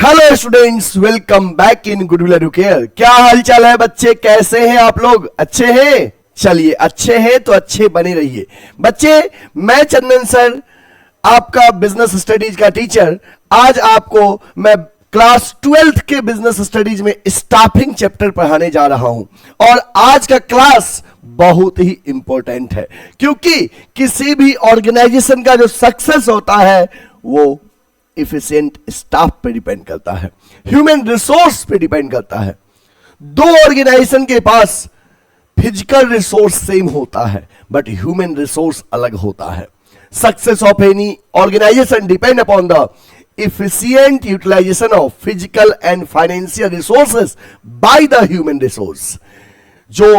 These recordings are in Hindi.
Hello students, welcome back in goodwill Educare. क्या हालचाल है बच्चे, कैसे हैं आप लोग? अच्छे हैं? चलिए, अच्छे हैं तो अच्छे बने रहिए। बच्चे, मैं चंदन सर, आपका बिजनेस स्टडीज का टीचर, आज आपको मैं क्लास 12th के बिजनेस स्टडीज में स्टाफिंग चैप्टर पढ़ाने जा रहा हूं। और आज का क्लास बहुत ही इंपॉर्टेंट है, क्योंकि किसी भी ऑर्गेनाइजेशन का जो सक्सेस होता है वो इफिशिएंट स्टाफ पे डिपेंड करता है, ह्यूमन रिसोर्स पे डिपेंड करता है। दो ऑर्गेनाइजेशन के पास फिजिकल रिसोर्स सेम होता है, बट ह्यूमन रिसोर्स अलग होता है। Success of any organisation depend upon the efficient utilization of physical and financial resources by the human resource। जो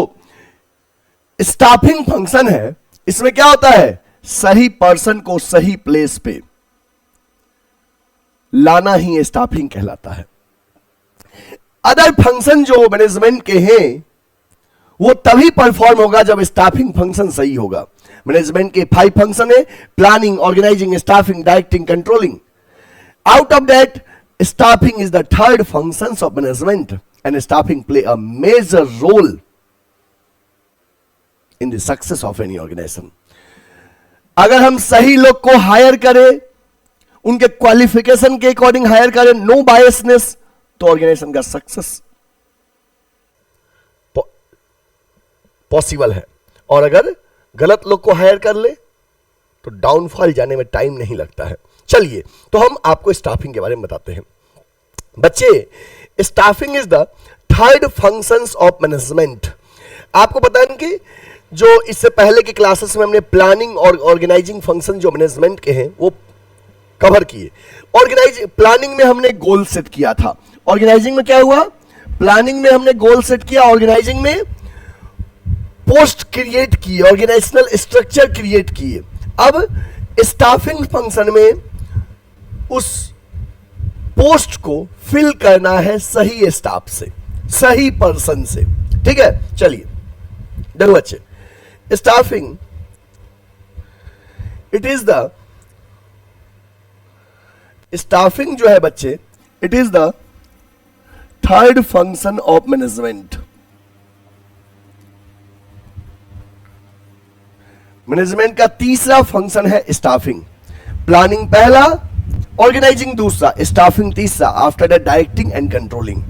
स्टाफिंग फंक्शन है, इसमें क्या होता है? सही पर्सन को सही प्लेस पे लाना ही स्टाफिंग कहलाता है। अदर फंक्शन जो मैनेजमेंट के हैं वो तभी परफॉर्म होगा जब स्टाफिंग फंक्शन सही होगा। मैनेजमेंट के 5 फंक्शन है: planning, organising, staffing, directing, controlling. Out of that, staffing is the third functions of management, and staffing play a major role in the success of any organization। अगर हम सही लोग को हायर करें, उनके क्वालिफिकेशन के अकॉर्डिंग हायर करें, नो बायसनेस, तो ऑर्गेनाइजेशन का सक्सेस पॉसिबल है। और अगर गलत लोग को हायर कर ले तो डाउनफॉल जाने में टाइम नहीं लगता है। चलिए, तो हम आपको स्टाफिंग के बारे में बताते हैं। बच्चे, staffing is the third functions of management. आपको पता है कि जो इससे पहले के क्लासेस में हमने प्लानिंग और ऑर्गेनाइजिंग फंक्शन जो मैनेजमेंट के हैं वो कवर किए। प्लानिंग में हमने गोल सेट किया था। ऑर्गेनाइजिंग में क्या हुआ? प्लानिंग में हमने गोल सेट किया, ऑर्गेनाइजिंग में पोस्ट क्रिएट किए, ऑर्गेनाइजेशनल स्ट्रक्चर क्रिएट किए। अब स्टाफिंग फंक्शन में उस पोस्ट को फिल करना है सही स्टाफ से, सही पर्सन से। ठीक है, चलिए देखो बच्चे, staffing it is the staffing जो है बच्चे, it is the third function of management. Management का तीसरा फंक्शन है स्टाफिंग। प्लानिंग पहला, ऑर्गेनाइजिंग दूसरा, स्टाफिंग तीसरा, after the directing and controlling.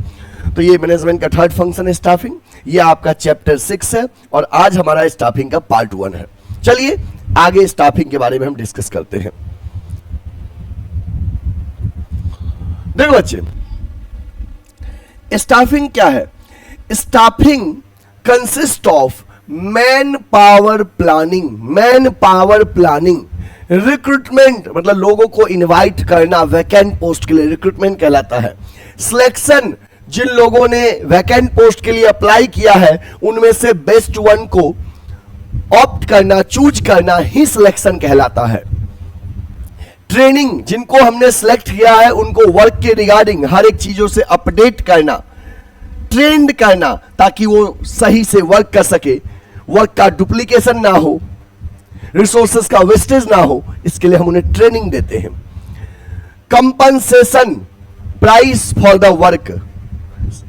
तो ये मैनेजमेंट का थर्ड फंक्शन है स्टाफिंग। ये आपका चैप्टर 6 है और आज हमारा स्टाफिंग का पार्ट 1 है। चलिए आगे स्टाफिंग के बारे में हम डिस्कस करते हैं। देखो बच्चे, स्टाफिंग क्या है? Staffing consist of man power planning. Man power planning, recruitment मतलब लोगों को इनवाइट करना वैकेंट पोस्ट के लिए, रिक्रूटमेंट कहलाता है। सिलेक्शन, जिन लोगों ने वैकेंट पोस्ट के लिए अप्लाई किया है उनमें से बेस्ट वन को ऑप्ट करना, चूज करना ही सिलेक्शन कहलाता है। ट्रेनिंग, जिनको हमने सिलेक्ट किया है उनको वर्क के रिगार्डिंग हर एक चीजों से अपडेट करना, ट्रेंड करना, ताकि वो सही से वर्क कर सके, वर्क का डुप्लीकेशन ना हो, रिसोर्सेज का वेस्टेज ना हो, इसके लिए हम उन्हें ट्रेनिंग देते हैं। Compensation, price for the work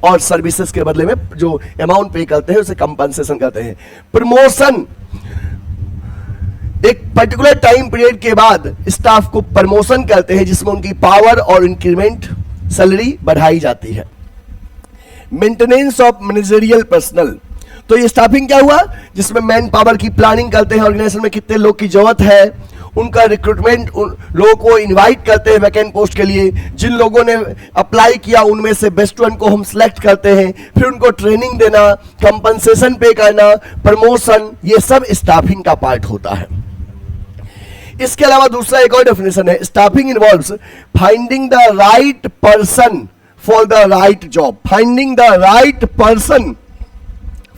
और सर्विसेज के बदले में जो अमाउंट पे करते हैं उसे कंपनसेशन कहते हैं। प्रमोशन, एक पर्टिकुलर टाइम पीरियड के बाद स्टाफ को प्रमोशन करते हैं जिसमें उनकी पावर और इंक्रीमेंट, सैलरी बढ़ाई जाती है। मेंटेनेंस ऑफ मैनेजरियल पर्सनल, तो ये स्टाफिंग क्या हुआ? जिसमें मैन पावर की प्लानिंग करते हैं, ऑर्गेनाइजेशन में कितने लोग की जरूरत है, उनका रिक्रूटमेंट, उन लोगों को इनवाइट करते हैं वैकेंट पोस्ट के लिए, जिन लोगों ने अप्लाई किया उनमें से बेस्ट वन को हम सिलेक्ट करते हैं, फिर उनको ट्रेनिंग देना, कंपनसेशन पे करना, प्रमोशन, ये सब स्टाफिंग का पार्ट होता है। इसके अलावा दूसरा एक और डेफिनेशन है, staffing involves finding the right person for the right job. Finding the right person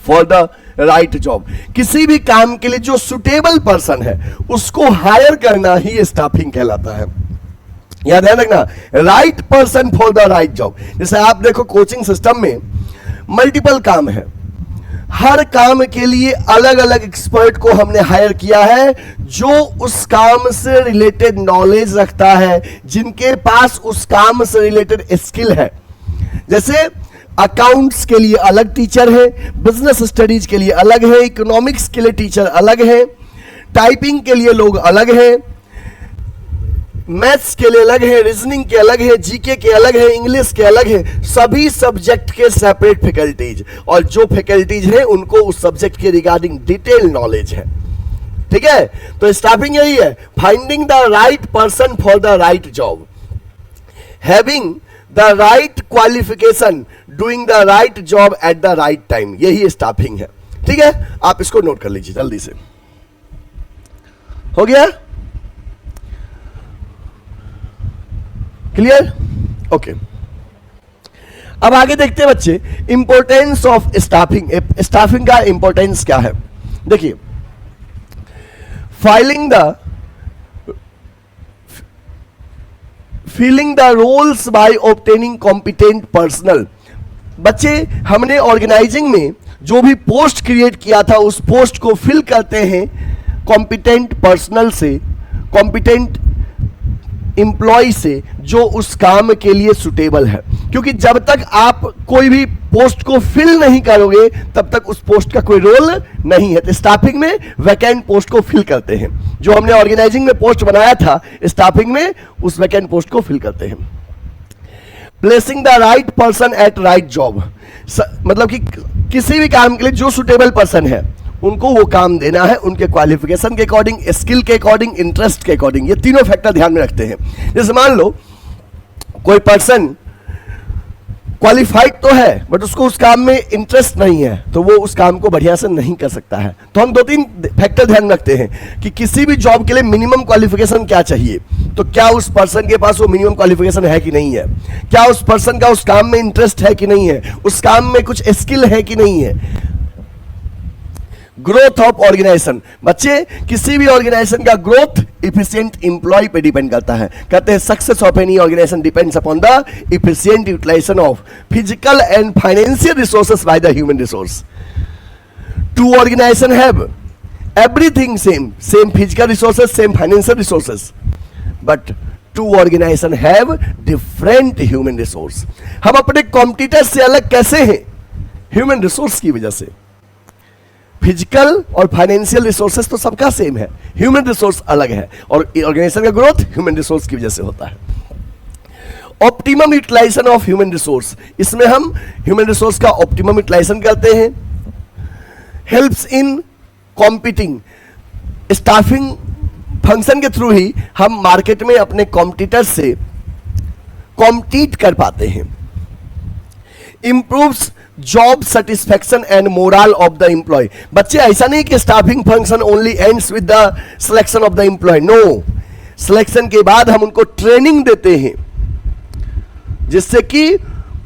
for the right job, किसी भी काम के लिए जो सुटेबल पर्सन है उसको हायर करना ही स्टाफिंग कहलाता है। याद ध्यान रखना, right person for the right job. जैसे आप देखो कोचिंग सिस्टम में मल्टीपल काम है, हर काम के लिए अलग अलग एक्सपर्ट को हमने हायर किया है जो उस काम से रिलेटेड नॉलेज रखता है, जिनके पास उस काम से रिलेटेड स्किल है। जैसे अकाउंट्स के लिए अलग टीचर है, बिजनेस स्टडीज के लिए अलग है, इकोनॉमिक्स के लिए टीचर अलग है, टाइपिंग के लिए लोग अलग हैं, मैथ्स के लिए अलग है, रीजनिंग के अलग है, जीके के अलग है, इंग्लिश के अलग है। सभी सब्जेक्ट के सेपरेट फैकल्टीज, और जो फैकल्टीज हैं उनको उस सब्जेक्ट के रिगार्डिंग डिटेल नॉलेज है। ठीक है, तो स्टाफिंग यही है, finding the right person for the right job, having the right qualification, doing the right job at the right time, यही स्टाफिंग है। ठीक है, आप इसको नोट कर लीजिए जल्दी से। हो गया? क्लियर? ओके, अब आगे देखते हैं बच्चे इंपॉर्टेंस ऑफ स्टाफिंग। स्टाफिंग का इंपॉर्टेंस क्या है? देखिए, filling the roles by obtaining competent personnel. बच्चे, हमने ऑर्गेनाइजिंग में जो भी पोस्ट क्रिएट किया था उस पोस्ट को फिल करते हैं कॉम्पिटेंट पर्सनल से, कॉम्पिटेंट एम्प्लॉय से जो उस काम के लिए सुटेबल है। क्योंकि जब तक आप कोई भी पोस्ट को फिल नहीं करोगे तब तक उस पोस्ट का कोई रोल नहीं है। तो स्टाफिंग में वैकेंट पोस्ट को फिल करते हैं, जो हमने ऑर्गेनाइजिंग में पोस्ट बनाया था स्टाफिंग में उस वैकेंट पोस्ट को फिल करते हैं। Placing the right person at right job, मतलब कि किसी भी काम के लिए जो सुटेबल पर्सन है उनको वो काम देना है, उनके क्वालिफिकेशन के अकॉर्डिंग, स्किल के अकॉर्डिंग, इंटरेस्ट के अकॉर्डिंग। ये तीनों फैक्टर ध्यान में रखते हैं। जैसे मान लो कोई पर्सन क्वालिफाइड तो है बट उसको उस काम में इंटरेस्ट नहीं है, तो वो उस काम को बढ़िया से नहीं कर सकता है। तो हम 2-3 फैक्टर ध्यान रखते हैं कि किसी भी जॉब के लिए मिनिमम क्वालिफिकेशन क्या चाहिए, तो क्या उस पर्सन के पास वो मिनिमम क्वालिफिकेशन है कि नहीं है, क्या उस पर्सन का उस काम में इंटरेस्ट है कि नहीं है, उस काम में कुछ स्किल है कि नहीं है। ग्रोथ ऑफ ऑर्गेनाइजेशन, बच्चे किसी भी ऑर्गेनाइजेशन का ग्रोथ इफिशिएंट एम्प्लॉय पे डिपेंड करता है। कहते हैं success of any organisation depends upon the efficient utilisation of physical and financial resources by the human resource. Two organisation have everything same physical resources, same financial resources, but two organisation have different human resource. हम अपने कॉम्पिटिटर से अलग कैसे हैं? ह्यूमन रिसोर्स की वजह से। फिजिकल और फाइनेंशियल रिसोर्सेस तो सबका सेम है, ह्यूमन रिसोर्स अलग है, और ऑर्गेनाइजेशन का ग्रोथ ह्यूमन रिसोर्स की वजह से होता है। Optimum utilisation of human resource, इसमें हम ह्यूमन रिसोर्स का ऑप्टिमम यूटिलाइजेशन करते हैं। Helps in competing, staffing function के थ्रू ही हम मार्केट में अपने कॉम्पिटिटर से कॉम्पीट कर पाते हैं। Improves job satisfaction and morale of the employee. बच्चे, ऐसा नहीं कि staffing function only ends with the selection of the employee, no. Selection के बाद हम उनको ट्रेनिंग देते हैं जिससे कि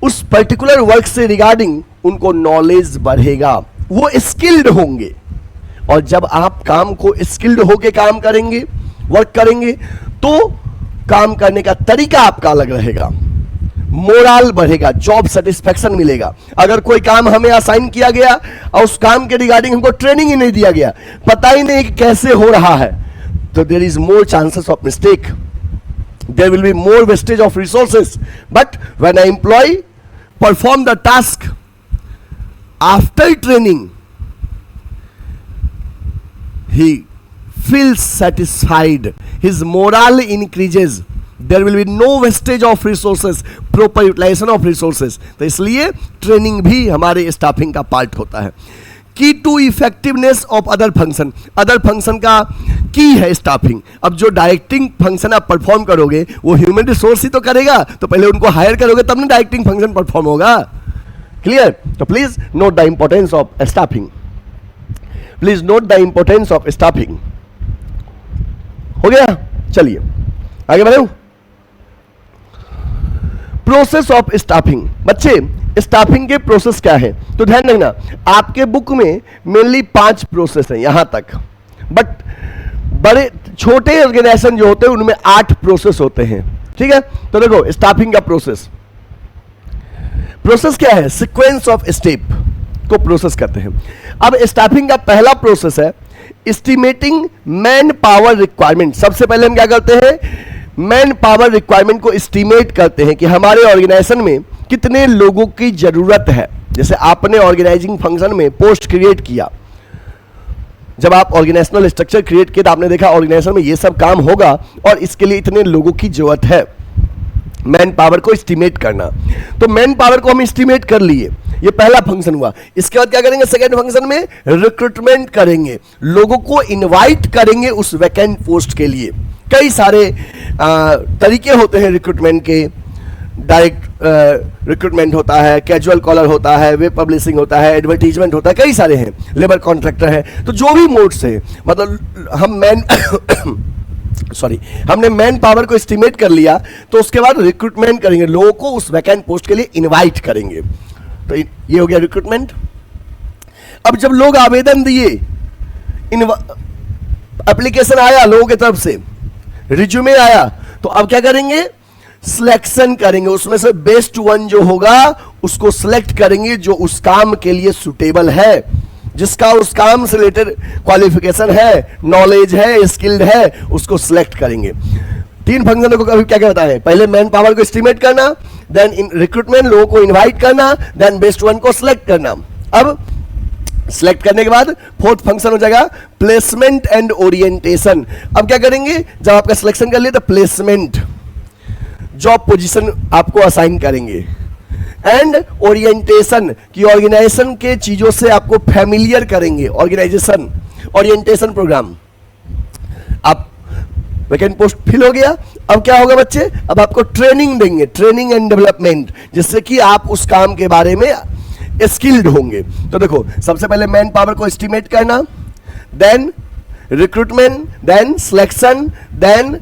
उस पर्टिकुलर वर्क से रिगार्डिंग उनको नॉलेज बढ़ेगा, वो स्किल्ड होंगे। और जब आप काम को स्किल्ड होके काम करेंगे, वर्क करेंगे, तो काम करने का तरीका आपका अलग रहेगा, मोरल बढ़ेगा, जॉब सेटिस्फैक्शन मिलेगा। अगर कोई काम हमें असाइन किया गया और उस काम के रिगार्डिंग हमको ट्रेनिंग ही नहीं दिया गया, पता ही नहीं कि कैसे हो रहा है, तो there is more chances of mistake, there will be more wastage of resources. But when a employee perform the task after training, he feels satisfied, his morale increases, there will be no wastage of resources, proper utilization of resources। तो इसलिए ट्रेनिंग भी हमारे स्टाफिंग का पार्ट होता है। Key to effectiveness of other function, other function का की है स्टाफिंग। अब जो डायरेक्टिंग फंक्शन आप परफॉर्म करोगे वो ह्यूमन रिसोर्स ही तो करेगा, तो पहले उनको हायर करोगे तब ना डायरेक्टिंग फंक्शन परफॉर्म होगा। क्लियर? तो please note the importance of staffing, please note the importance of staffing. हो गया? चलिए आगे बढ़े। प्रोसेस ऑफ स्टाफिंग, बच्चे स्टाफिंग के प्रोसेस क्या है? तो ध्यान रखना, आपके बुक में मेनली 5 प्रोसेस हैं यहां तक, बट बड़े छोटे ऑर्गेनाइजेशन जो होते हैं उनमें 8 प्रोसेस होते हैं। ठीक है? तो देखो स्टाफिंग का प्रोसेस क्या है? सीक्वेंस ऑफ स्टेप को प्रोसेस करते हैं। अब स्टाफिंग का पहला प्रोसेस है एस्टिमेटिंग मैन पावर रिक्वायरमेंट। सबसे पहले हम क्या करते हैं, मैन पावर रिक्वायरमेंट को एस्टिमेट करते हैं कि हमारे ऑर्गेनाइजेशन में कितने लोगों की जरूरत है। जैसे आपने ऑर्गेनाइजिंग फंक्शन में पोस्ट क्रिएट किया, जब आप ऑर्गेनाइजेशनल स्ट्रक्चर क्रिएट किया तो आपने देखा ऑर्गेनाइजेशन में ये सब काम होगा और इसके लिए इतने लोगों की जरूरत है। मैन पावर को एस्टिमेट करना, तो मैन पावर को हम एस्टिमेट कर लिए, ये पहला फंक्शन हुआ। इसके बाद क्या करेंगे, सेकेंड फंक्शन में रिक्रूटमेंट करेंगे, लोगों को इनवाइट करेंगे उस वैकेंट पोस्ट के लिए। कई सारे तरीके होते हैं रिक्रूटमेंट के, डायरेक्ट रिक्रूटमेंट होता है, कैजुअल कॉलर होता है, वेब पब्लिशिंग होता है, एडवर्टीजमेंट होता है, कई सारे हैं, लेबर कॉन्ट्रैक्टर है। तो जो भी मोड से मतलब हम हमने मैन पावर को एस्टिमेट कर लिया, तो उसके बाद रिक्रूटमेंट करेंगे, लोगों को उस वैकेंट पोस्ट के लिए इनवाइट करेंगे। तो ये हो गया रिक्रूटमेंट। अब जब लोग आवेदन दिए, एप्लीकेशन आया लोगों की तरफ से, रिज्यूमे आया, तो अब क्या करेंगे, सिलेक्शन करेंगे, उसमें से बेस्ट वन जो होगा उसको सिलेक्ट करेंगे, जो उस काम के लिए सुटेबल है, जिसका उस काम से रिलेटेड क्वालिफिकेशन है, नॉलेज है, स्किल्ड है, उसको सिलेक्ट करेंगे। तीन फंक्शन को कभी क्या क्या बताएं, पहले मैन पावर को एस्टिमेट करना, देन इन रिक्रूटमेंट लोगों को इनवाइट करना, देन बेस्ट वन को सिलेक्ट करना। अब सिलेक्ट करने के बाद फोर्थ फंक्शन हो जाएगा प्लेसमेंट एंड ओरिएंटेशन। अब क्या करेंगे, जब आपका सिलेक्शन कर लिया तो प्लेसमेंट, जॉब पोजीशन आपको असाइन करेंगे, एंड ओरिएंटेशन की ऑर्गेनाइजेशन के चीजों से आपको फैमिलियर करेंगे। ऑर्गेनाइजेशन ओरिएंटेशन प्रोग्राम, आप वैकेंट पोस्ट फिल हो गया, अब क्या होगा बच्चे, अब आपको ट्रेनिंग देंगे, ट्रेनिंग एंड डेवलपमेंट, जिससे कि आप उस काम के बारे में स्किल्ड होंगे। तो देखो, सबसे पहले मैन पावर को एस्टिमेट करना, then recruitment, then selection, then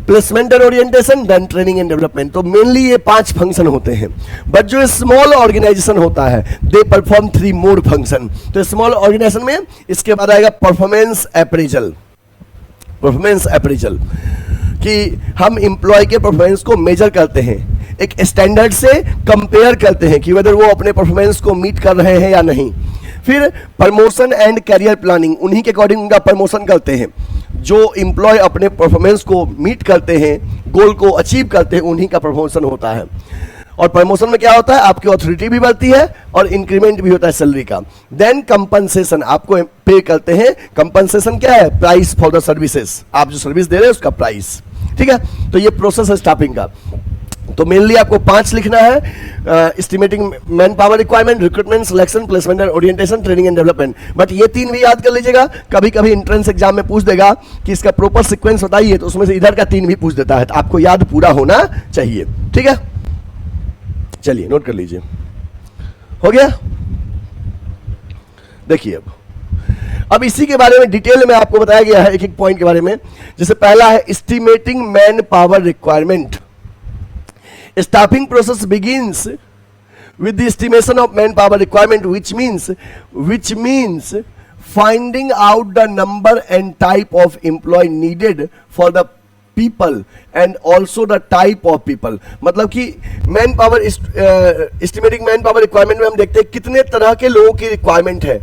placement and orientation, then training and development. तो मेनली ये 5 फंक्शन होते हैं। बट जो स्मॉल ऑर्गेनाइजेशन होता है, दे परफॉर्म 3 मोर फंक्शन। तो स्मॉल ऑर्गेनाइजेशन में इसके बाद आएगा परफॉर्मेंस अप्रेजल। परफॉर्मेंस अप्रेजल कि हम एम्प्लॉय के परफॉर्मेंस को मेजर करते हैं, एक स्टैंडर्ड से कंपेयर करते हैं कि वेदर वो अपने परफॉर्मेंस को मीट कर रहे हैं या नहीं। फिर प्रमोशन एंड कैरियर प्लानिंग, उन्हीं के अकॉर्डिंग उनका प्रमोशन करते हैं। जो एम्प्लॉय अपने परफॉर्मेंस को मीट करते हैं, गोल को अचीव करते हैं, उन्हीं का प्रमोशन होता है। और प्रमोशन में क्या होता है, आपकी ऑथोरिटी भी बढ़ती है और इंक्रीमेंट भी होता है सैलरी का। देन कंपनसेशन, आपको पे करते हैं। कंपनसेशन क्या है, प्राइस फॉर द सर्विसेज, आप जो सर्विस दे रहे हैं उसका प्राइस। ठीक है, तो ये प्रोसेस है स्टाफिंग का। तो मेनली आपको 5 लिखना है, estimating man power requirement, recruitment, selection, placement and orientation, training and development. But ये 3 भी याद कर लीजिएगा, कभी कभी एंट्रेंस एग्जाम में पूछ देगा कि इसका प्रॉपर सीक्वेंस बताइए, तो उसमें से इधर का 3 भी पूछ देता है, तो आपको याद पूरा होना चाहिए। ठीक है, चलिए नोट कर लीजिए, हो गया। देखिए अब इसी के बारे में डिटेल में आपको बताया गया है, एक एक पॉइंट के बारे में। जैसे पहला है estimating man power requirement. Staffing process begins with the estimation of manpower requirement, which means finding out the number and type of employee needed for the people and also the type of people। मतलब कि man power estimating man power requirement में हम देखते हैं कितने तरह के लोगों की रिक्वायरमेंट है,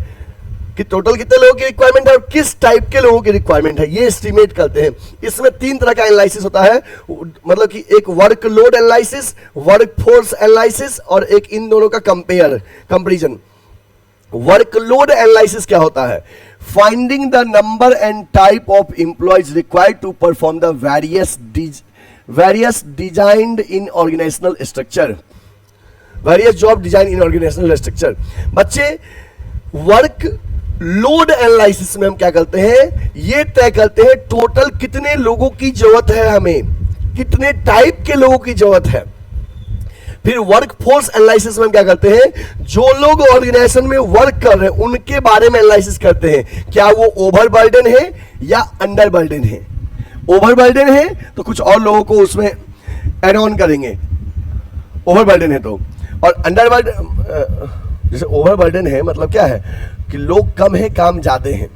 कि टोटल कितने लोगों की रिक्वायरमेंट है और किस टाइप के लोगों की रिक्वायरमेंट है, ये एस्टिमेट करते हैं। इसमें 3 तरह का एनालिसिस होता है, मतलब कि एक वर्कलोड एनालिसिस, वर्कफोर्स एनालिसिस और एक इन दोनों का कंपैरिजन। वर्कलोड एनालिसिस क्या होता है, finding the number and type of employees required to perform the various designed in organisational structure, various job design in organisational structure. बच्चे वर्क लोड एनालिसिस में हम क्या करते हैं, ये तय करते हैं टोटल कितने लोगों की जरूरत है, हमें कितने टाइप के लोगों की जरूरत है। फिर वर्क फोर्स एनालिसिस में हम क्या करते हैं, जो लोग ऑर्गेनाइजेशन में वर्क कर रहे हैं उनके बारे में एनालिसिस करते हैं, क्या वो ओवरबर्डन है या अंडरबर्डन है। ओवरबर्डन है तो कुछ और लोगों को उसमें एड ऑन करेंगे, ओवरबर्डन है तो। और अंडरबर्डन, जैसे ओवरबर्डन है मतलब क्या है कि लोग कम है, काम ज्यादा हैं।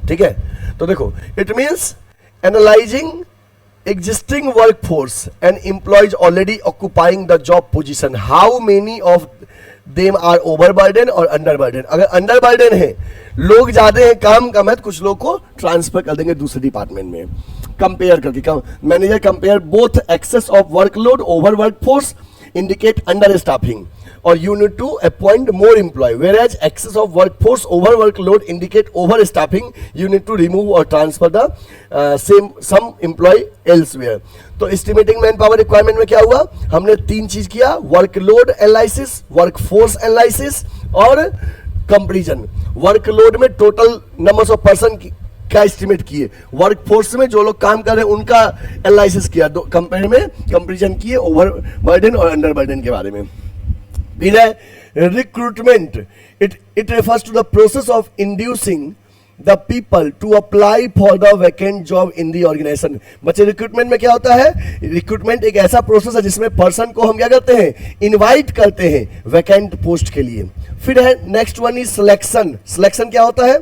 ठीक है, तो देखो it means analysing existing workforce and employees already occupying the job position, how many of them are overburden और अंडरबर्डन। अगर अंडरबर्डन है, लोग ज्यादा हैं, काम कम है, तो कुछ लोग को ट्रांसफर कर देंगे दूसरे डिपार्टमेंट में। कंपेयर करके manager compare both excess of workload over workforce indicate understaffing or you need to appoint more employee, whereas excess of workforce over workload indicate overstaffing, you need to remove or transfer the some employee elsewhere। तो estimating मैन पावर रिक्वायरमेंट में क्या हुआ, हमने तीन चीज किया, वर्कलोड एनालिसिस, वर्कफोर्स एनालिसिस और कंपैरिजन। वर्कलोड में टोटल नंबर्स ऑफ पर्सन का एस्टिमेट किए, वर्कफोर्स में जो लोग काम कर रहे हैं उनका एनालिसिस किया, दो कंपेयर में कंपैरिजन किए ओवर बर्डन और अंडर बर्डन के बारे में। फिर है recruitment, it refers to the process of inducing the people to apply for the vacant job in the organisation. बच्चे रिक्रूटमेंट में क्या होता है, रिक्रूटमेंट एक ऐसा प्रोसेस है जिसमें पर्सन को हम क्या करते हैं, इनवाइट करते हैं वैकेंट पोस्ट के लिए। फिर है next one is selection. Selection क्या होता है,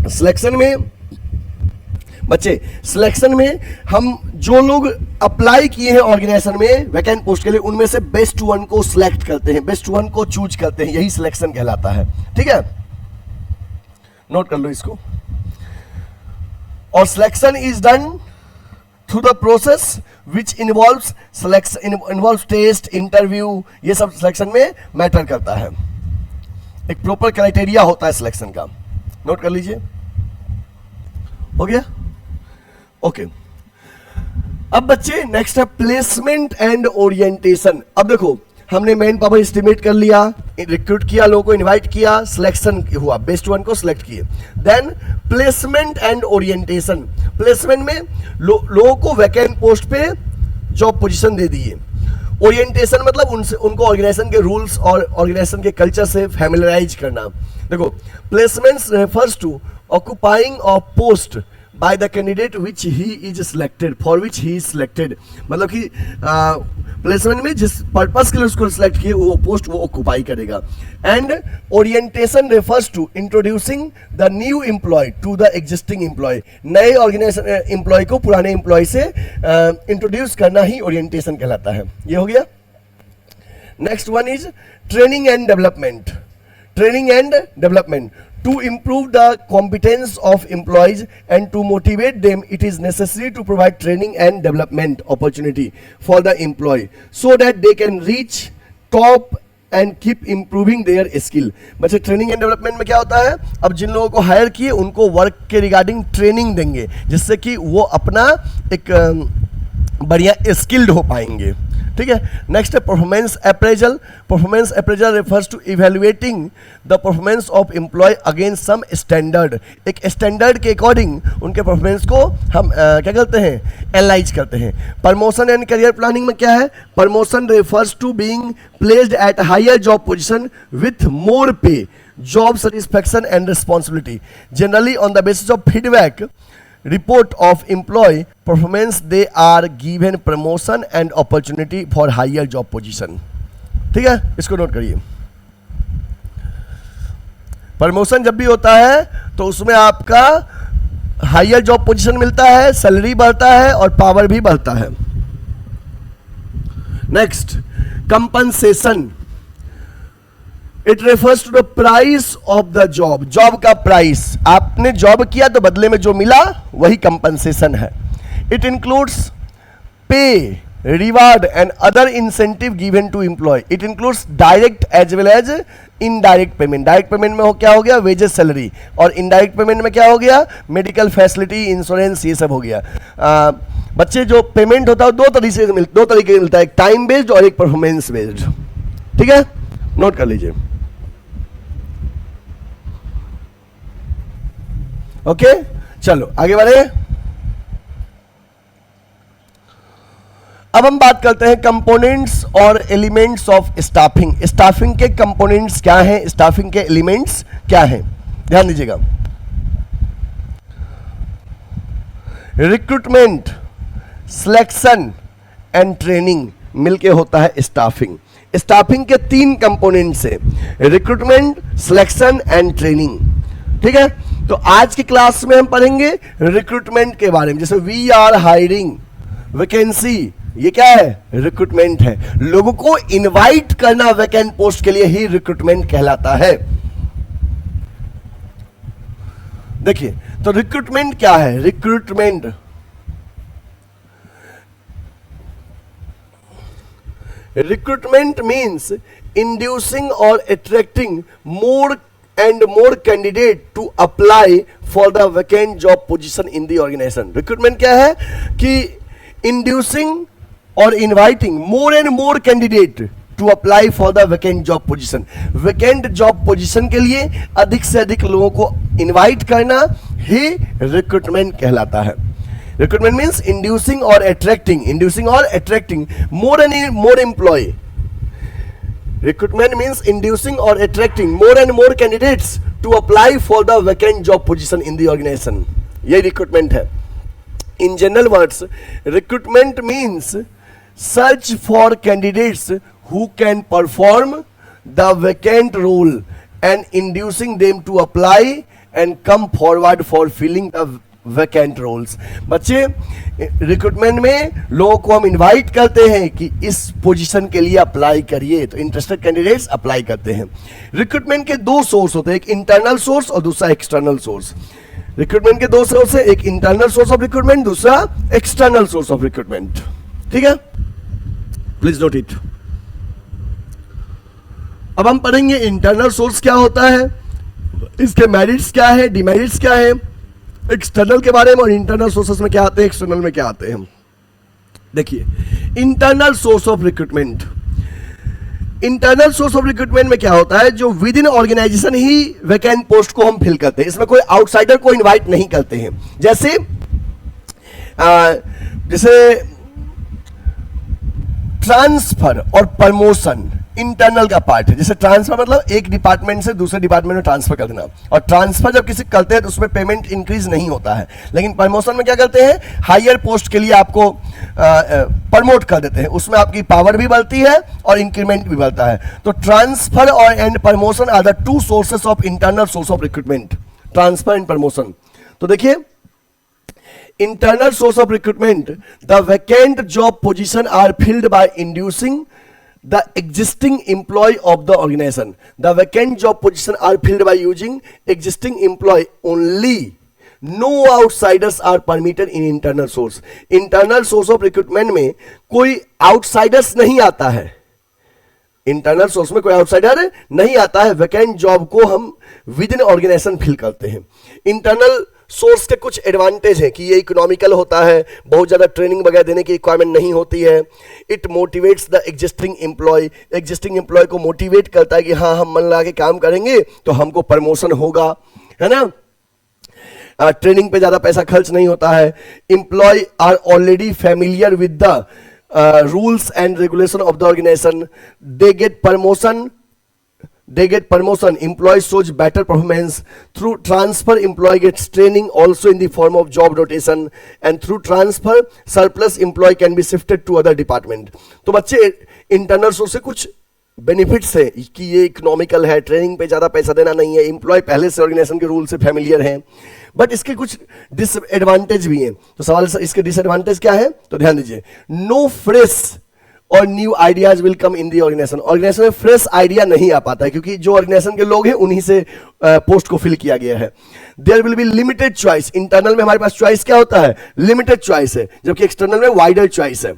सिलेक्शन में बच्चे, सिलेक्शन में हम जो लोग अप्लाई किए हैं ऑर्गेनाइजेशन में वैकेंट पोस्ट के लिए, उनमें से बेस्ट वन को सिलेक्ट करते हैं, बेस्ट वन को चूज करते हैं, यही सिलेक्शन कहलाता है। ठीक है, नोट कर लो इसको। और selection is done through the process which involves selection, involves test, interview, ये सब सिलेक्शन में मैटर करता है। एक प्रॉपर क्राइटेरिया होता है सिलेक्शन का, नोट कर लीजिए। हो गया, ओके। अब बच्चे नेक्स्ट है प्लेसमेंट एंड ओरिएंटेशन। अब देखो, हमने मैन पावर एस्टिमेट कर लिया, रिक्रूट किया, लोगों को इनवाइट किया, सिलेक्शन हुआ, बेस्ट वन को सिलेक्ट किए। Then placement and orientation. Placement में लोगों को वैकेंट पोस्ट पे जॉब पोजीशन दे दिए। ओरिएंटेशन मतलब उनसे, उनको ऑर्गेनाइजेशन के रूल्स और ऑर्गेनाइजेशन के कल्चर से फैमिलराइज करना। देखो, placements refers to occupying of post by the candidate which he is selected, for which he is selected. मतलब कि प्लेसमेंट में जिस पर्पस के लिए उसको सिलेक्ट किए वो पोस्ट वो ऑक्यूपाई करेगा। And orientation refers to introducing the new employ to the existing employ. नए ऑर्गेनाइजेशन एम्प्लॉय को पुराने एम्प्लॉय से इंट्रोड्यूस करना ही ओरिएंटेशन कहलाता है। ये हो गया। Next one is training and development. Training and development, to improve the competence of employees and to motivate them, it is necessary to provide training and development opportunity for the employee so that they can reach top and keep improving their skill। बच्चे, ट्रेनिंग एंड डेवलपमेंट में क्या होता है, अब जिन लोगों को हायर किए उनको वर्क के रिगार्डिंग ट्रेनिंग देंगे जिससे कि वो अपना एक बढ़िया स्किल्ड हो पाएंगे। ठीक है, नेक्स्ट है performance appraisal. Performance appraisal refers to evaluating the performance of employ against some standard. एक स्टैंडर्ड के अकॉर्डिंग उनके परफॉर्मेंस को हम क्या करते हैं, एनालाइज करते हैं। प्रमोशन एंड करियर प्लानिंग में क्या है, promotion refers to being placed at higher job position with more pay, job satisfaction and responsibility. Generally on the basis of feedback report of employee performance they are given promotion and opportunity for higher job position। ठीक है, इसको नोट करिए। प्रमोशन जब भी होता है तो उसमें आपका हायर जॉब पोजीशन मिलता है, सैलरी बढ़ता है और पावर भी बढ़ता है। Next, compensation. It refers to the price of the job. Job का प्राइस, आपने जॉब किया तो बदले में जो मिला वही कंपनसेशन है। It includes pay, reward and other incentive given to employ. It includes direct as well as indirect payment. Direct payment में हो क्या हो गया, वेजेस, सैलरी, और इनडायरेक्ट पेमेंट में क्या हो गया, मेडिकल फैसिलिटी, इंश्योरेंस, ये सब हो गया। बच्चे, जो पेमेंट होता है दो तरीके से मिलता है, एक टाइम बेस्ड और एक परफॉर्मेंस बेस्ड। ठीक है, नोट कर लीजिए। ओके, चलो आगे बढ़े। अब हम बात करते हैं कंपोनेंट्स और एलिमेंट्स ऑफ स्टाफिंग। स्टाफिंग के कंपोनेंट्स क्या हैं, स्टाफिंग के एलिमेंट्स क्या हैं, ध्यान दीजिएगा। रिक्रूटमेंट, सिलेक्शन एंड ट्रेनिंग मिलके होता है स्टाफिंग। स्टाफिंग के तीन कंपोनेंट्स हैं, रिक्रूटमेंट, सिलेक्शन एंड ट्रेनिंग। ठीक है, तो आज की क्लास में हम पढ़ेंगे रिक्रूटमेंट के बारे में, जैसे वी आर हायरिंग, वैकेंसी, ये क्या है? रिक्रूटमेंट है। लोगों को इनवाइट करना वैकेंट पोस्ट के लिए ही रिक्रूटमेंट कहलाता है। देखिए, तो रिक्रूटमेंट क्या है? रिक्रूटमेंट मीन्स इंड्यूसिंग और attracting more and more candidate to apply for the vacant job position in the organization. Recruitment क्या है? कि inducing और inviting more and more candidate to apply for the vacant job position. Vacant job position के लिए अधिक से अधिक लोगों को invite करना ही recruitment कहलाता है। Recruitment means inducing or attracting more and more employee. Recruitment means inducing or attracting more and more candidates to apply for the vacant job position in the organization. ये recruitment है. In general words, recruitment means search for candidates who can perform the vacant role and inducing them to apply and come forward for filling the vacant roles. बच्चे, रिक्रूटमेंट में लोगों को हम इनवाइट करते हैं कि इस पोजीशन के लिए अप्लाई करिए, तो इंटरेस्टेड कैंडिडेट्स अप्लाई करते हैं। रिक्रूटमेंट के दो सोर्स होते हैं, एक इंटरनल सोर्स और दूसरा एक्सटर्नल सोर्स। रिक्रूटमेंट के दो सोर्स है, एक इंटरनल सोर्स ऑफ रिक्रूटमेंट, दूसरा एक्सटर्नल सोर्स ऑफ रिक्रूटमेंट। ठीक है, प्लीज नोट इट। अब हम पढ़ेंगे इंटरनल सोर्स क्या होता है, इसके मेरिट्स क्या है, डिमेरिट्स क्या है, एक्सटर्नल के बारे में, और इंटरनल सोर्सेस में क्या आते हैं, एक्सटर्नल में क्या आते हैं। देखिए, internal source of recruitment. Internal source of recruitment में क्या होता है? जो विद इन ऑर्गेनाइजेशन ही वैकेंट पोस्ट को हम फिल करते हैं, इसमें कोई आउटसाइडर को इनवाइट नहीं करते हैं। जैसे ट्रांसफर और प्रमोशन इंटरनल का पार्ट है। जैसे ट्रांसफर मतलब एक डिपार्टमेंट से दूसरे डिपार्टमेंट में ट्रांसफर कर देना, और ट्रांसफर जब किसी करते हैं तो उसमें पेमेंट इंक्रीज नहीं होता है। लेकिन प्रमोशन में क्या करते हैं? हायर पोस्ट के लिए आपको प्रमोट कर देते हैं, उसमें आपकी पावर भी बढ़ती है और इंक्रीमेंट भी बढ़ता है। तो ट्रांसफर और and promotion are the two sources of internal source of recruitment, transfer and promotion. तो देखिए, internal source of recruitment, the vacant job position are filled by inducing the existing employee of the organization. The vacant job position are filled by using existing employee only. No outsiders are permitted in internal source. Internal source of recruitment में कोई outsiders नहीं आता है। इंटरनल सोर्स में कोई आउटसाइडर नहीं आता है। वैकेंट जॉब को हम विद इन ऑर्गेनाइजेशन फिल करते हैं। इंटरनल सोर्स के कुछ एडवांटेज है कि ये इकोनॉमिकल होता है, बहुत ज़्यादा ट्रेनिंग वगैरह देने की रिक्वायरमेंट नहीं होती है। It motivates the existing employ को मोटिवेट करता है कि हाँ, हम मन लगा के काम करेंगे तो हमको प्रमोशन होगा, है ना। ट्रेनिंग पे ज़्यादा पैसा खर्च नहीं होता है। Employ are already familiar with the rules and regulation of the organization. They get promotion. Employee shows better performance. Through transfer, employee gets training also in the form of job rotation, and through transfer surplus employee can be shifted to other department. तो बच्चे, इंटरनल सोर्स से कुछ बेनिफिट्स है कि ये इकोनॉमिकल है, ट्रेनिंग पे ज़्यादा पैसा देना नहीं है, एम्प्लॉय पहले से ऑर्गेनाइजेशन के रूल से फैमिलियर हैं। बट इसके कुछ डिसएडवांटेज भी हैं। तो सवाल इसके डिसएडवांटेज क्या है? तो ध्यान दीजिए, नो फ्रेश और new ideas will come in the organisation. Organisation में फ्रेश आइडिया नहीं आ पाता है, क्योंकि जो ऑर्गेनाइजेशन के लोग हैं उन्हीं से पोस्ट को फिल किया गया है। There will be limited choice. Internal में हमारे पास चॉइस क्या होता है? लिमिटेड चॉइस है, जबकि एक्सटर्नल में वाइडर चॉइस है।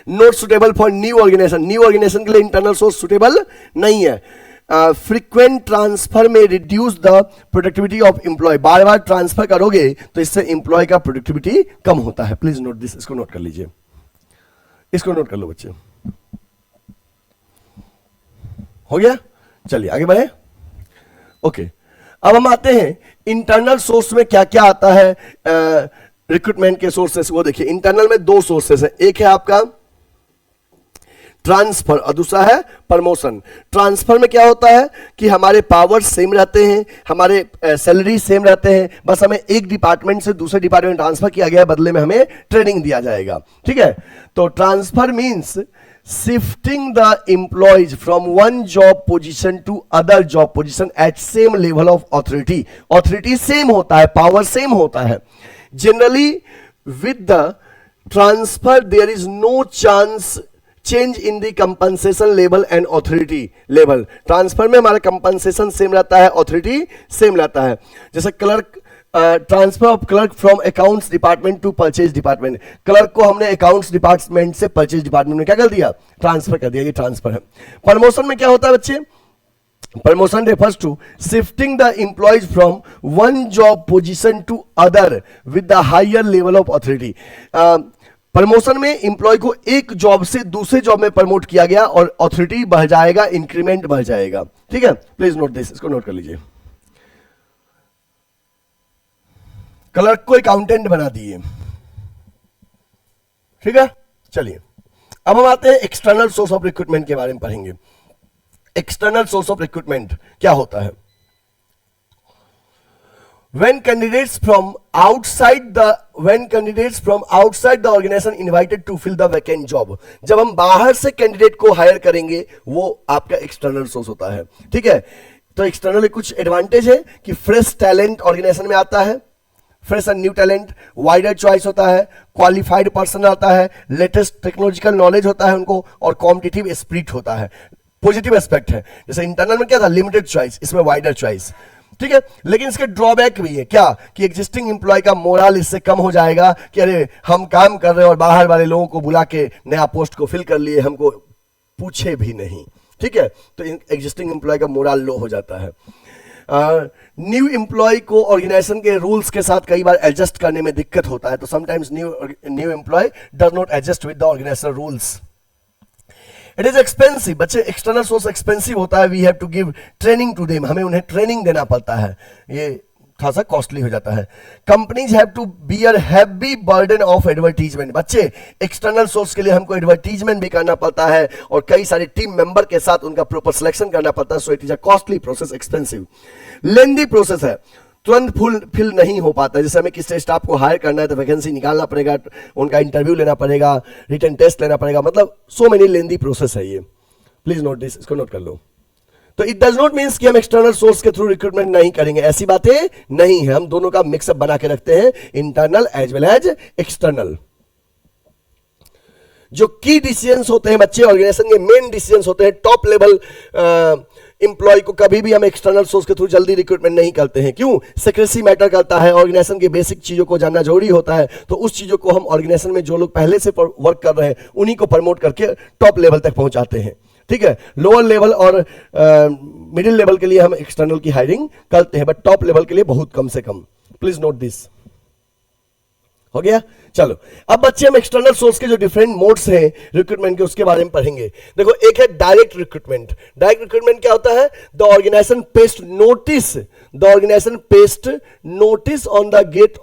Not suitable for new organisation. New organisation के लिए इंटरनल सोर्स सुटेबल नहीं है। फ्रीक्वेंट ट्रांसफर में reduce the productivity of employ. बार बार ट्रांसफर करोगे तो इससे एम्प्लॉय का प्रोडक्टिविटी कम होता है। प्लीज नोट दिस, इसको नोट कर लीजिए, इसको नोट कर लो बच्चे। हो गया, चलिए आगे बढ़े। ओके, अब हम आते हैं इंटरनल सोर्स में क्या क्या आता है। रिक्रूटमेंट के सोर्सेस वो देखिए, इंटरनल में दो सोर्सेस है, एक है आपका ट्रांसफर और दूसरा है प्रमोशन। ट्रांसफर में क्या होता है कि हमारे पावर सेम रहते हैं, हमारे सैलरी सेम रहते हैं, बस हमें एक डिपार्टमेंट से दूसरे डिपार्टमेंट ट्रांसफर किया गया है, बदले में हमें ट्रेनिंग दिया जाएगा। ठीक है, तो transfer means shifting the employees from one job position to other job position at same level of authority. Authority same होता है, पावर सेम होता है। Generally with the transfer there is no chance change in the compensation level and authority level. Transfer में हमारा कंपनसेशन सेम रहता है, ऑथोरिटी सेम रहता है। जैसे clerk, transfer of clerk from accounts department to purchase department. Clerk को हमने अकाउंट्स डिपार्टमेंट से परचेज डिपार्टमेंट में क्या कर दिया, ट्रांसफर कर दिया, ये ट्रांसफर है। प्रमोशन में क्या होता है बच्चे, promotion refers to shifting the employees from one job position to other with the higher level of authority। Promotion में एम्प्लॉय को एक जॉब से दूसरे जॉब में प्रमोट किया गया और ऑथोरिटी बढ़ जाएगा, इंक्रीमेंट बढ़ जाएगा। ठीक है, प्लीज नोट दिस, इसको नोट कर लीजिए। क्लर्क को अकाउंटेंट बना दिए, ठीक है। चलिए अब हम आते हैं एक्सटर्नल सोर्स ऑफ रिक्रूटमेंट के बारे में पढ़ेंगे। एक्सटर्नल सोर्स ऑफ रिक्रूटमेंट क्या होता है? when candidates from outside the organization invited to fill the vacant job, जब हम बाहर से कैंडिडेट को हायर करेंगे वो आपका एक्सटर्नल सोर्स होता है। ठीक है, तो एक्सटर्नल कुछ एडवांटेज है कि फ्रेश टैलेंट ऑर्गेनाइजेशन में आता है, fresh and new talent, wider choice होता है, क्वालिफाइड पर्सन आता है, लेटेस्ट टेक्नोलॉजिकल नॉलेज होता है उनको, और कॉम्पिटिटिव स्पिरिट होता है। पॉजिटिव एस्पेक्ट है। जैसे इंटरनल में क्या था, लिमिटेड चॉइस, इसमें वाइडर चॉइस। ठीक है, लेकिन इसके ड्रॉबैक भी है क्या, कि एग्जिस्टिंग एम्प्लॉय का मोरल इससे कम हो जाएगा कि अरे हम काम कर रहे हैं और बाहर वाले लोगों को बुला के नया पोस्ट को फिल कर लिए, हमको पूछे भी नहीं। ठीक है, तो एग्जिस्टिंग एम्प्लॉय का मोरल लो हो जाता है। न्यू एम्प्लॉय को ऑर्गेनाइजेशन के रूल्स के साथ कई बार एडजस्ट करने में दिक्कत होता है, तो sometimes new employ does not adjust with the organisation rules. It is expensive, बच्चे एक्सटर्नल सोर्स एक्सपेंसिव होता है, we have to give training to them, हमें उन्हें ट्रेनिंग देना पड़ता है, ये थोड़ा सा कॉस्टली हो जाता है। Companies have to bear heavy burden of advertisement, बच्चे एक्सटर्नल सोर्स के लिए हमको एडवर्टीजमेंट भी करना पड़ता है और कई सारे टीम मेंबर के साथ उनका प्रॉपर सिलेक्शन करना पड़ता है। So it is a costly process, expensive, lengthy process है, तुरंत फिल नहीं हो पाता है। जैसे हमें किसी स्टाफ को हायर करना है तो वैकेंसी निकालना पड़ेगा, उनका इंटरव्यू लेना पड़ेगा, रिटन टेस्ट लेना पड़ेगा, मतलब सो मेनी लेंदी प्रोसेस है ये। प्लीज नोट दिस, इसको नोट कर लो। तो इट डज नॉट मीन्स कि हम एक्सटर्नल सोर्स के थ्रू रिक्रूटमेंट नहीं करेंगे, ऐसी बातें नहीं है। हम दोनों का मिक्सअप बना के रखते हैं, internal as well as external. जो की डिसीजंस होते हैं बच्चे, ऑर्गेनाइजेशन के मेन डिसीजंस होते हैं, टॉप लेवल एम्प्लॉय को कभी भी हम एक्सटर्नल सोर्स के थ्रू जल्दी रिक्रूटमेंट नहीं करते हैं। क्यों? सिक्रेसी मैटर करता है, ऑर्गेनाइजेशन के बेसिक चीजों को जानना जरूरी होता है। तो उस चीजों को हम ऑर्गेनाइजेशन में जो लोग पहले से वर्क कर रहे हैं उन्हीं को प्रमोट करके टॉप लेवल तक पहुंचाते हैं। ठीक है, लोअर लेवल और मिडिल लेवल के लिए हम एक्सटर्नल की हायरिंग करते हैं, बट टॉप लेवल के लिए बहुत कम से कम। प्लीज नोट दिस, हो गया। चलो अब बच्चे हम एक्सटर्नल सोर्स के जो डिफरेंट मोड्स हैं रिक्रूटमेंट के उसके बारे में पढ़ेंगे। देखो, एक है डायरेक्ट रिक्रूटमेंट। डायरेक्ट रिक्रूटमेंट क्या होता है? The organisation paste notice on the gate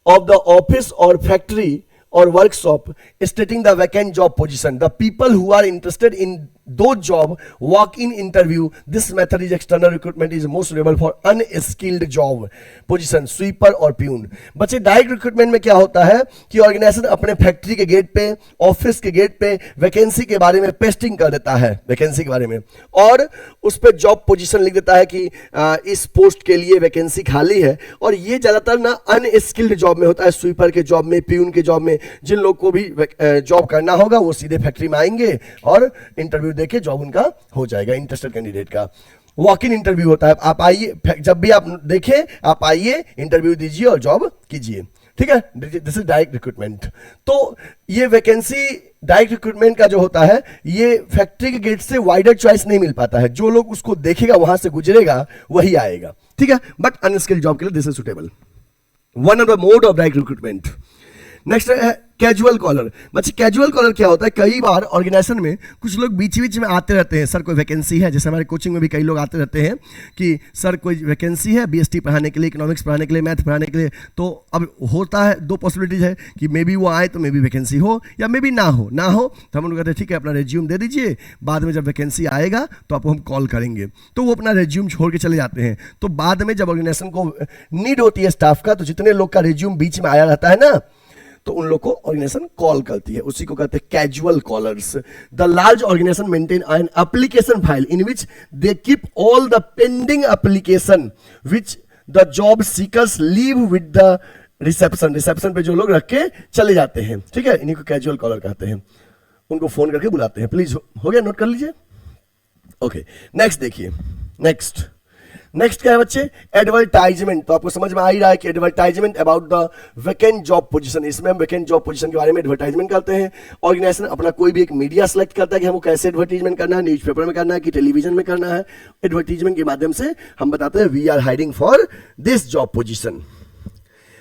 of the office और factory or workshop stating the vacant job position. The people who are interested in those job walk in interview. This method is external recruitment is most suitable for unskilled job position, sweeper और प्यून। बच्चे डायरेक्ट रिक्रूटमेंट में क्या होता है कि ऑर्गेनाइजेशन अपने फैक्ट्री के गेट पे, ऑफिस के गेट पे वैकेंसी के बारे में पेस्टिंग कर देता है, वैकेंसी के बारे में, और उस पर जॉब पोजीशन लिख देता है कि इस पोस्ट के लिए वैकेंसी खाली है। और ये ज्यादातर ना अनस्किल्ड जॉब में होता है, स्वीपर के जॉब में, प्यून के जॉब में। जिन लोग को भी जॉब करना होगा वो सीधे फैक्ट्री में आएंगे और इंटरव्यू देके जॉब उनका हो जाएगा, इंटरेस्टेड कैंडिडेट का। वॉक इन इंटरव्यू होता है, आप आइए, जब भी आप देखें आप आइए, इंटरव्यू दीजिए और जॉब कीजिए। ठीक है, दिस इज डायरेक्ट रिक्रूटमेंट। तो ये वैकेंसी डायरेक्ट रिक्रूटमेंट का जो होता है, ये फैक्ट्री के गेट से वाइडर चॉइस नहीं मिल पाता है, जो लोग उसको देखेगा वहां से गुजरेगा वही आएगा। ठीक है, बट अनस्किल्ड जॉब के लिए this is suitable, one of the mode of direct recruitment. Next है कैजुअल कॉलर। बच्चे कैजुअल कॉलर क्या होता है? कई बार ऑर्गेनाइजेशन में कुछ लोग बीच बीच में आते रहते हैं, सर कोई वैकेंसी है। जैसे हमारे कोचिंग में भी कई लोग आते रहते हैं कि सर कोई वैकेंसी है बीएसटी पढ़ाने के लिए, इकोनॉमिक्स पढ़ाने के लिए, मैथ पढ़ाने के लिए। तो अब होता है, दो पॉसिबिलिटीज है कि मे बी वो आए तो मे बी वैकेंसी हो या मे बी ना हो। तो हम लोग कहते हैं ठीक है अपना रेज्यूम दे दीजिए, बाद में जब वैकेंसी आएगा तो आपको हम कॉल करेंगे। तो वो अपना रेज्यूम छोड़ के चले जाते हैं। तो बाद में जब ऑर्गेनाइजेशन को नीड होती है स्टाफ का, तो जितने लोग का रेज्यूम बीच में आया रहता है ना, तो उन लोग को ऑर्गेनाइजेशन कॉल करती है, उसी को कहते हैं casual callers. The large organisation maintain an application file in which they keep all the pending application which the job seekers leave with the reception पे जो लोग रख के चले जाते हैं, ठीक है, इन्हीं को कैजुअल कॉलर कहते हैं, उनको फोन करके बुलाते हैं। प्लीज हो गया, नोट कर लीजिए। ओके, नेक्स्ट देखिए, नेक्स्ट क्या है बच्चे, एडवर्टाइजमेंट। तो आपको समझ में आ ही रहा है कि advertisement about the vacant job position, इसमें हम वैकेंट जॉब पोजीशन के बारे में एडवर्टाइजमेंट करते हैं। ऑर्गेनाइजेशन अपना कोई भी एक मीडिया सेलेक्ट करता है कि हमको कैसे एडवर्टाइजमेंट करना है, न्यूज़पेपर में करना है कि टेलीविजन में करना है। एडवर्टाइजमेंट के माध्यम से हम बताते हैं we are hiring for this job position.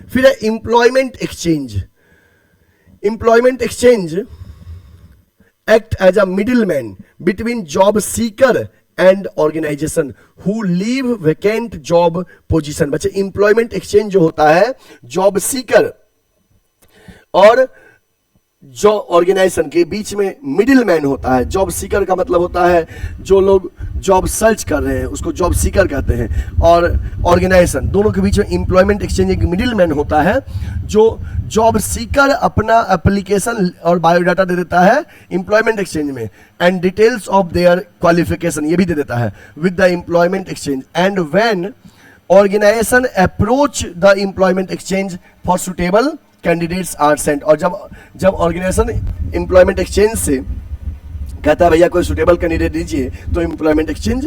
फिर है employment exchange. Employment exchange act as a middleman between job seeker and organization who leave vacant job position। बच्चे employment exchange जो होता है job seeker और जो ऑर्गेनाइजेशन के बीच में मिडिल मैन होता है। जॉब सीकर का मतलब होता है जो लोग जॉब सर्च कर रहे हैं उसको जॉब सीकर कहते हैं, और ऑर्गेनाइजेशन, दोनों के बीच में एम्प्लॉयमेंट एक्सचेंज एक मिडिल मैन होता है जो जॉब सीकर अपना एप्लीकेशन और बायोडाटा दे देता है एम्प्लॉयमेंट एक्सचेंज में, and details of their qualification ये भी दे देता है with the employment exchange. And when organisation approach the employment exchange for suitable candidates are sent. और जब ऑर्गेनाइजेशन एम्प्लॉयमेंट एक्सचेंज से कहता है भैया कोई सुटेबल कैंडिडेट दीजिए, तो एम्प्लॉयमेंट एक्सचेंज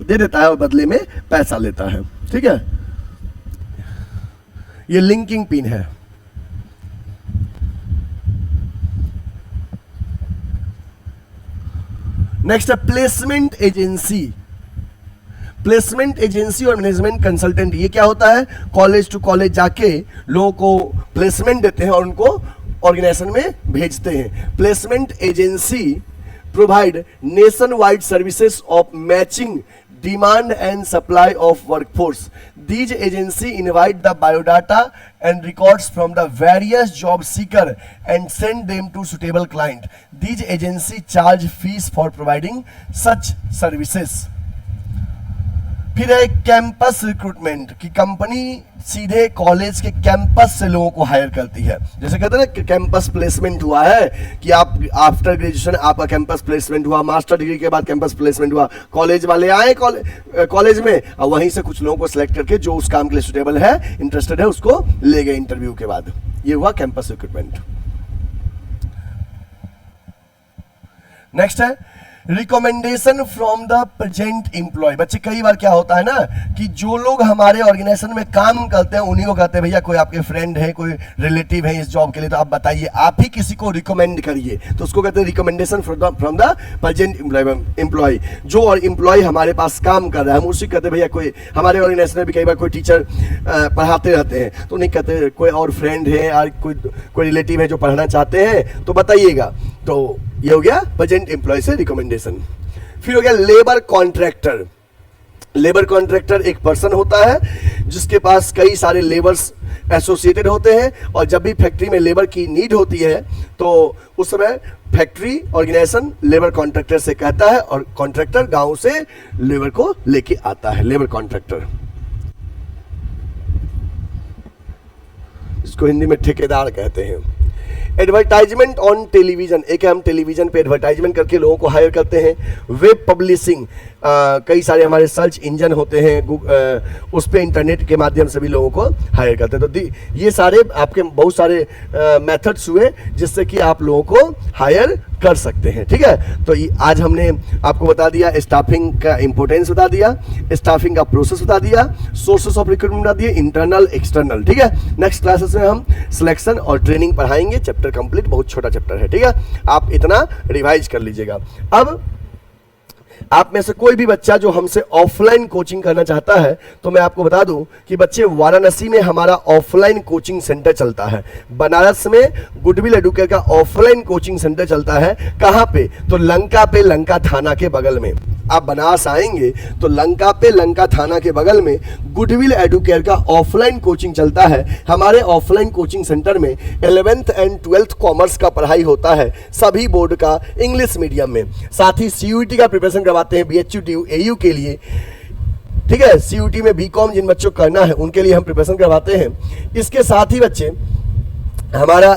दे देता है और बदले में पैसा लेता है, ठीक है। ये लिंकिंग पिन है। नेक्स्ट है प्लेसमेंट एजेंसी। प्लेसमेंट एजेंसी और मैनेजमेंट कंसल्टेंट, ये क्या होता है, कॉलेज टू कॉलेज जाके लोगों को प्लेसमेंट देते हैं और उनको ऑर्गेनाइजेशन में भेजते हैं। Placement agency provide nation wide services of matching demand and supply of workforce. These agency invite the biodata and records from the various job seeker and send them to suitable client. These agency charge fees for providing such services. फिर है कैंपस रिक्रूटमेंट की कंपनी सीधे कॉलेज के कैंपस से लोगों को हायर करती है। जैसे कहते हैं ना कैंपस प्लेसमेंट हुआ है कि आप आफ्टर ग्रेजुएशन आपका कैंपस प्लेसमेंट हुआ, मास्टर डिग्री के बाद कैंपस प्लेसमेंट हुआ, कॉलेज वाले आए कॉलेज में और वहीं से कुछ लोगों को सिलेक्ट करके जो उस काम के लिए सुटेबल है, इंटरेस्टेड है, उसको ले गए इंटरव्यू के बाद। ये हुआ कैंपस रिक्रूटमेंट। नेक्स्ट है recommendation from the present employ. बच्चे कई बार क्या होता है ना कि जो लोग हमारे ऑर्गेनाइजेशन में काम करते हैं उन्हीं को कहते हैं भैया कोई आपके फ्रेंड है, कोई रिलेटिव है इस जॉब के लिए, तो आप बताइए, आप ही किसी को रिकमेंड करिए, तो उसको कहते हैं recommendation from the present employ. जो और एम्प्लॉय हमारे पास काम कर रहा है हम उसी कहते हैं भैया कोई हमारे ऑर्गेनाइजेशन में भी कई बार कोई टीचर पढ़ाते रहते हैं तो उन्हें कहते कोई और फ्रेंड है या कोई रिलेटिव है जो पढ़ना चाहते हैं तो बताइएगा। तो ये हो गया प्रेजेंट एम्प्लॉय से रिकमेंडेशन। फिर हो गया लेबर कॉन्ट्रैक्टर। लेबर कॉन्ट्रैक्टर एक पर्सन होता है जिसके पास कई सारे लेबर्स एसोसिएटेड होते हैं और जब भी फैक्ट्री में लेबर की नीड होती है तो उस समय फैक्ट्री ऑर्गेनाइजेशन लेबर कॉन्ट्रैक्टर से कहता है और कॉन्ट्रैक्टर गांव से लेबर को लेके आता है। लेबर कॉन्ट्रैक्टर, इसको हिंदी में ठेकेदार कहते हैं। एडवर्टाइजमेंट ऑन टेलीविजन, एक है हम टेलीविजन पे एडवर्टाइजमेंट करके लोगों को हायर करते हैं। वेब पब्लिशिंग, कई सारे हमारे सर्च इंजन होते हैं उस पे इंटरनेट के माध्यम से भी लोगों को हायर करते हैं। तो ये सारे आपके बहुत सारे मेथड्स हुए जिससे कि आप लोगों को हायर कर सकते हैं, ठीक है। तो आज हमने आपको बता दिया स्टाफिंग का इंपॉर्टेंस बता दिया, स्टाफिंग का प्रोसेस बता दिया, सोर्सेस ऑफ रिक्रूटमेंट बता दिए, इंटरनल एक्सटर्नल, ठीक है। नेक्स्ट क्लासेस में हम सिलेक्शन और ट्रेनिंग पढ़ाएंगे। चैप्टर कंप्लीट, बहुत छोटा चैप्टर है, ठीक है। आप इतना रिवाइज कर लीजिएगा। अब आप में से कोई भी बच्चा जो हमसे ऑफलाइन कोचिंग करना चाहता है तो मैं आपको बता दूं कि बच्चे वाराणसी में हमारा ऑफलाइन कोचिंग सेंटर चलता है, बनारस में गुडविल एडुकेयर का ऑफलाइन कोचिंग सेंटर चलता है। कहां पे? तो लंका पे, लंका थाना के बगल में। आप बनारस आएंगे तो लंका पे, लंका थाना के बगल में गुडविल एडुकेयर का ऑफलाइन कोचिंग चलता है। हमारे ऑफलाइन कोचिंग सेंटर में 11th एंड 12th कॉमर्स का पढ़ाई होता है, सभी बोर्ड का इंग्लिश मीडियम में। साथ ही CUET का प्रिपरेशन करवाते हैं BHU AU के लिए, ठीक है। CUET में BCom जिन बच्चों को करना है उनके लिए हम प्रिपरेशन करवाते हैं। इसके साथ ही बच्चे हमारा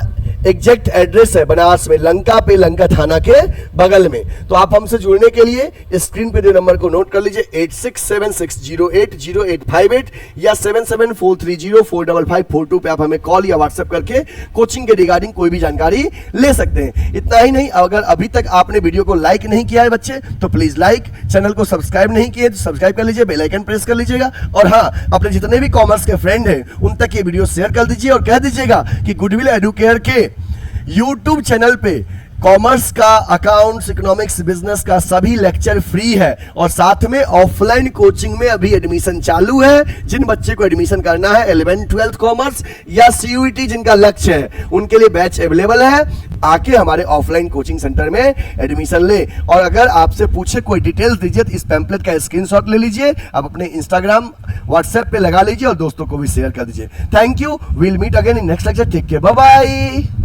एग्जैक्ट एड्रेस है बनारस में, लंका पे, लंका थाना के बगल में। तो आप हमसे जुड़ने के लिए स्क्रीन पे जो नंबर को नोट कर लीजिए 8676080858 या 7743045542 पे आप हमें कॉल या व्हाट्सएप करके कोचिंग के रिगार्डिंग कोई भी जानकारी ले सकते हैं। इतना ही नहीं, अगर अभी तक आपने वीडियो को लाइक नहीं किया है बच्चे तो प्लीज लाइक, चैनल को सब्सक्राइब नहीं किए तो सब्सक्राइब कर लीजिए, बेल आइकन प्रेस कर लीजिएगा। और हाँ, अपने जितने भी कॉमर्स के फ्रेंड हैं उन तक ये वीडियो शेयर कर दीजिए और कह दीजिएगा कि गुडविल एडुकेयर के YouTube चैनल पे कॉमर्स का, अकाउंट्स, इकोनॉमिक्स, बिजनेस का सभी लेक्चर फ्री है और साथ में ऑफलाइन कोचिंग में अभी एडमिशन चालू है। जिन बच्चे को एडमिशन करना है 11th 12th कॉमर्स या CUET जिनका लक्ष्य है उनके लिए बैच अवेलेबल है। आके हमारे ऑफलाइन कोचिंग सेंटर में एडमिशन ले। और अगर आपसे पूछे कोई डिटेल्स दीजिए तो इस पैम्पलेट का स्क्रीनशॉट ले लीजिए, आप अपने इंस्टाग्राम, व्हाट्सएप पे लगा लीजिए और दोस्तों को भी शेयर कर दीजिए। Thank you, will meet again in next lecture. Take care, bye bye.